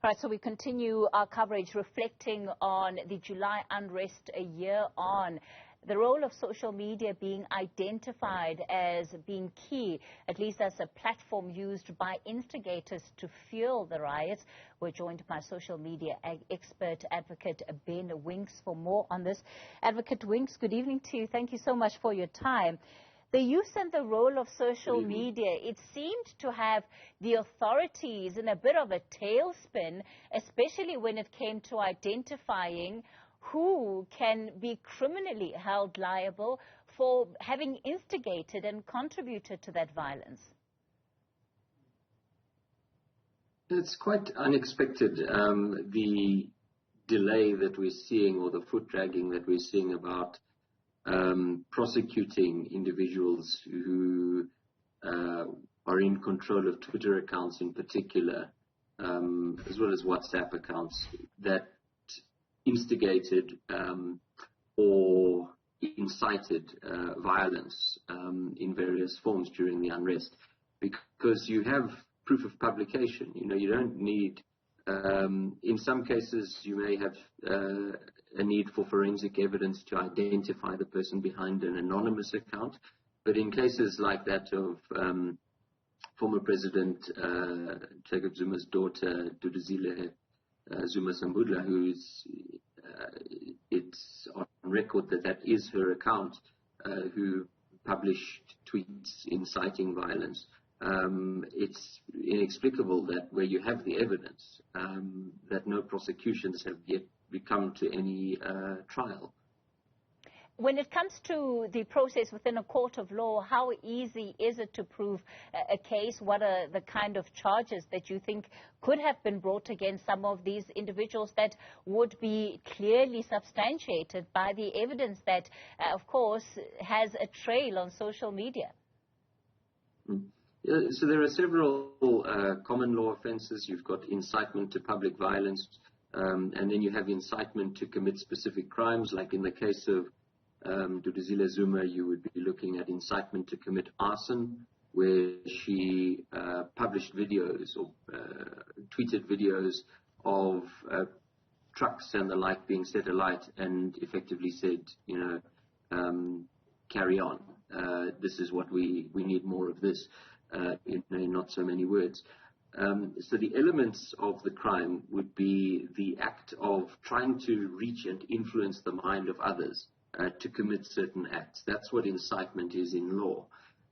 Right, so we continue our coverage reflecting on the July unrest a year on. The role of social media being identified as being key, at least as a platform used by instigators to fuel the riots. We're joined by social media expert advocate Ben Winks for more on this. Advocate Winks, good evening to you. Thank you so much for your time. The use and the role of social media, it seemed to have the authorities in a bit of a tailspin, especially when it came to identifying who can be criminally held liable for having instigated and contributed to that violence. It's quite unexpected, the delay that we're seeing, or the foot dragging that we're seeing about prosecuting individuals who are in control of Twitter accounts in particular, as well as WhatsApp accounts that instigated or incited violence in various forms during the unrest, because you have proof of publication. You know, you don't need, in some cases you may have a need for forensic evidence to identify the person behind an anonymous account, but in cases like that of former President Jacob Zuma's daughter, Duduzile Zuma Sambudla, who's it's on record that is her account, who published tweets inciting violence. It's inexplicable that where you have the evidence, that no prosecutions have yet come to any trial. When it comes to the process within a court of law, how easy is it to prove a case? What are the kind of charges that you think could have been brought against some of these individuals that would be clearly substantiated by the evidence that, of course, has a trail on social media? So there are several common law offenses. You've got incitement to public violence, and then you have incitement to commit specific crimes, like in the case of Duduzile Zuma, you would be looking at incitement to commit arson, where she published videos or tweeted videos of trucks and the like being set alight, and effectively said, you know, carry on. This is what we need more of this, in not so many words. So the elements of the crime would be the act of trying to reach and influence the mind of others to commit certain acts. That's what incitement is in law.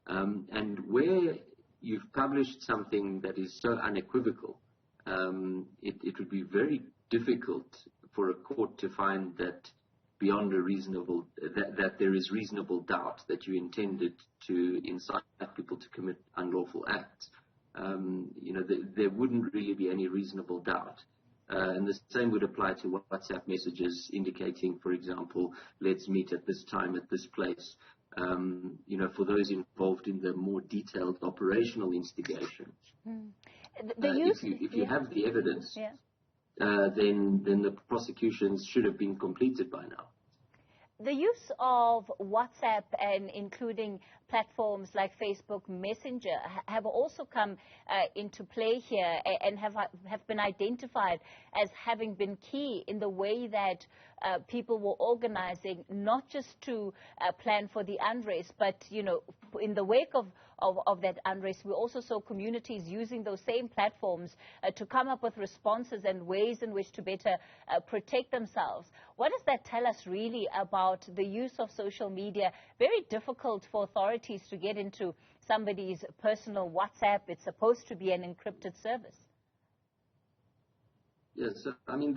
And where you've published something that is so unequivocal, it would be very difficult for a court to find that beyond a reasonable, that there is reasonable doubt that you intended to incite people to commit unlawful acts. You know, there wouldn't really be any reasonable doubt. And the same would apply to WhatsApp messages indicating, for example, let's meet at this time at this place. You know, for those involved in the more detailed operational instigation. If you have the evidence, then the prosecutions should have been completed by now. The use of WhatsApp and including platforms like Facebook Messenger have also come into play here and have been identified as having been key in the way that people were organizing, not just to plan for the unrest, but, you know, in the wake of that unrest, we also saw communities using those same platforms to come up with responses and ways in which to better protect themselves. What does that tell us really about the use of social media? Very difficult for authorities to get into somebody's personal WhatsApp. It's supposed to be an encrypted service. Yes, I mean,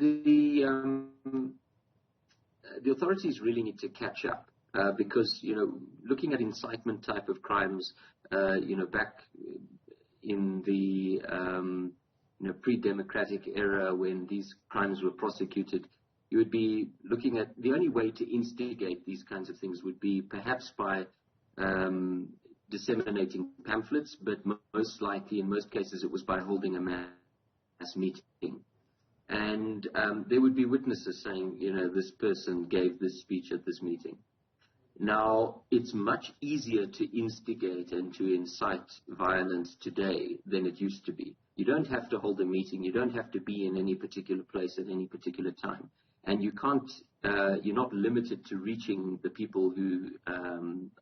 the authorities really need to catch up. Because, you know, looking at incitement type of crimes, you know, back in the, you know, pre-democratic era when these crimes were prosecuted, you would be looking at the only way to instigate these kinds of things would be perhaps by disseminating pamphlets, but most likely, in most cases, it was by holding a mass meeting. And there would be witnesses saying, you know, this person gave this speech at this meeting. Now, it's much easier to instigate and to incite violence today than it used to be. You don't have to hold a meeting. You don't have to be in any particular place at any particular time. And you can't, you're not limited to reaching the people who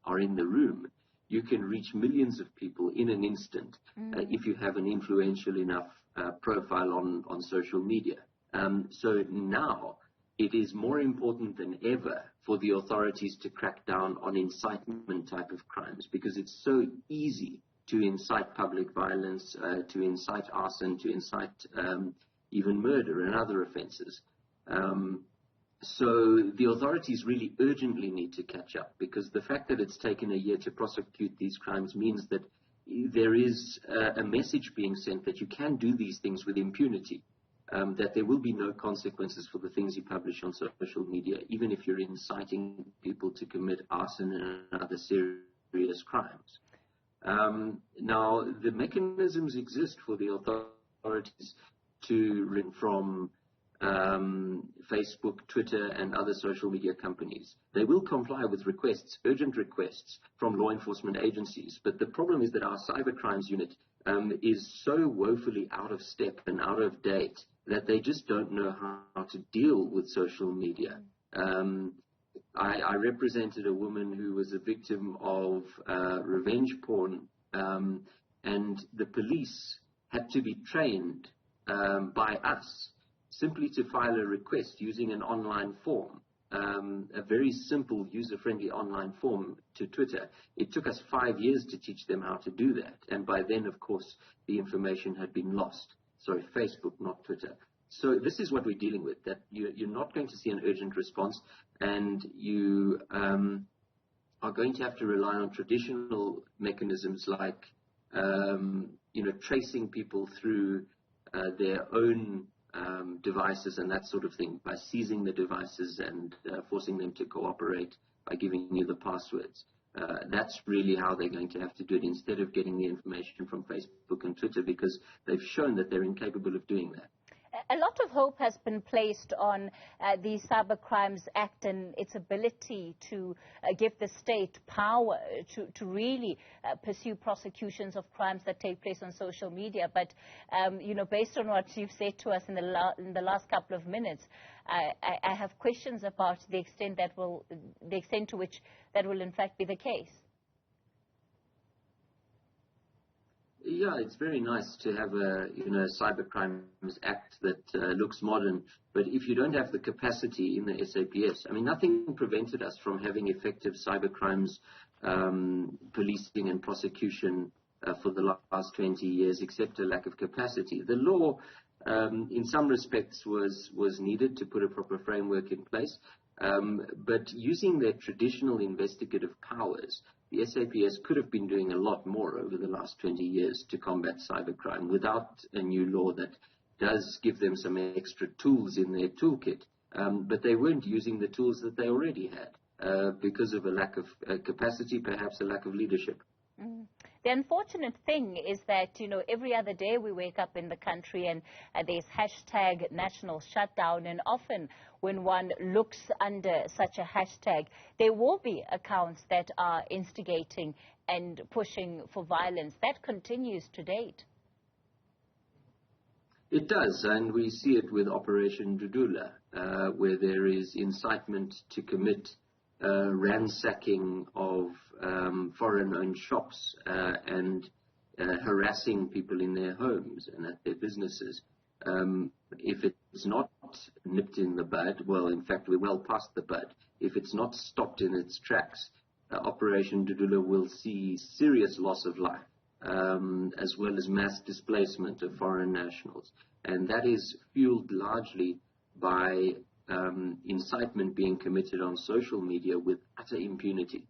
are in the room. You can reach millions of people in an instant if you have an influential enough profile on social media. So now it is more important than ever for the authorities to crack down on incitement type of crimes, because it's so easy to incite public violence, to incite arson, to incite even murder and other offenses. So the authorities really urgently need to catch up, because the fact that it's taken a year to prosecute these crimes means that there is a message being sent that you can do these things with impunity. That there will be no consequences for the things you publish on social media, even if you're inciting people to commit arson and other serious crimes. Now, the mechanisms exist for the authorities to ring from Facebook, Twitter, and other social media companies. They will comply with requests, urgent requests from law enforcement agencies. But the problem is that our cybercrimes unit is so woefully out of step and out of date that they just don't know how to deal with social media. I represented a woman who was a victim of revenge porn, and the police had to be trained by us simply to file a request using an online form, a very simple, user-friendly online form to Twitter. It took us 5 years to teach them how to do that, and by then, of course, the information had been lost. Sorry, Facebook, not Twitter. So this is what we're dealing with, that you're not going to see an urgent response, and you are going to have to rely on traditional mechanisms like, tracing people through their own devices and that sort of thing, by seizing the devices and forcing them to cooperate by giving you the passwords. That's really how they're going to have to do it, instead of getting the information from Facebook and Twitter, because they've shown that they're incapable of doing that. A lot of hope has been placed on the Cybercrimes Act and its ability to give the state power to really pursue prosecutions of crimes that take place on social media. But, based on what you've said to us in the last couple of minutes, I have questions about the extent to which that will in fact be the case. Yeah, it's very nice to have a Cybercrimes Act that looks modern, but if you don't have the capacity in the SAPS, nothing prevented us from having effective cybercrimes policing and prosecution for the last 20 years, except a lack of capacity. The law, in some respects, was needed to put a proper framework in place, but using their traditional investigative powers, the SAPS could have been doing a lot more over the last 20 years to combat cybercrime without a new law that does give them some extra tools in their toolkit. But they weren't using the tools that they already had because of a lack of capacity, perhaps a lack of leadership. The unfortunate thing is that, every other day we wake up in the country and there's hashtag national shutdown, and often when one looks under such a hashtag, there will be accounts that are instigating and pushing for violence. That continues to date. It does, and we see it with Operation Dudula, where there is incitement to commit ransacking of foreign-owned shops and harassing people in their homes and at their businesses. If it's not nipped in the bud, well, in fact, we're well past the bud. If it's not stopped in its tracks, Operation Dudula will see serious loss of life, as well as mass displacement of foreign nationals. And that is fueled largely by incitement being committed on social media with utter impunity.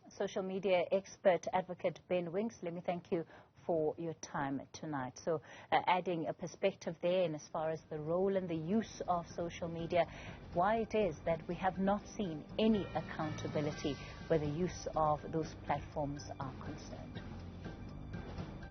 Social media expert advocate Ben Winks, let me thank you for your time tonight. So adding a perspective there in as far as the role and the use of social media, why it is that we have not seen any accountability where the use of those platforms are concerned.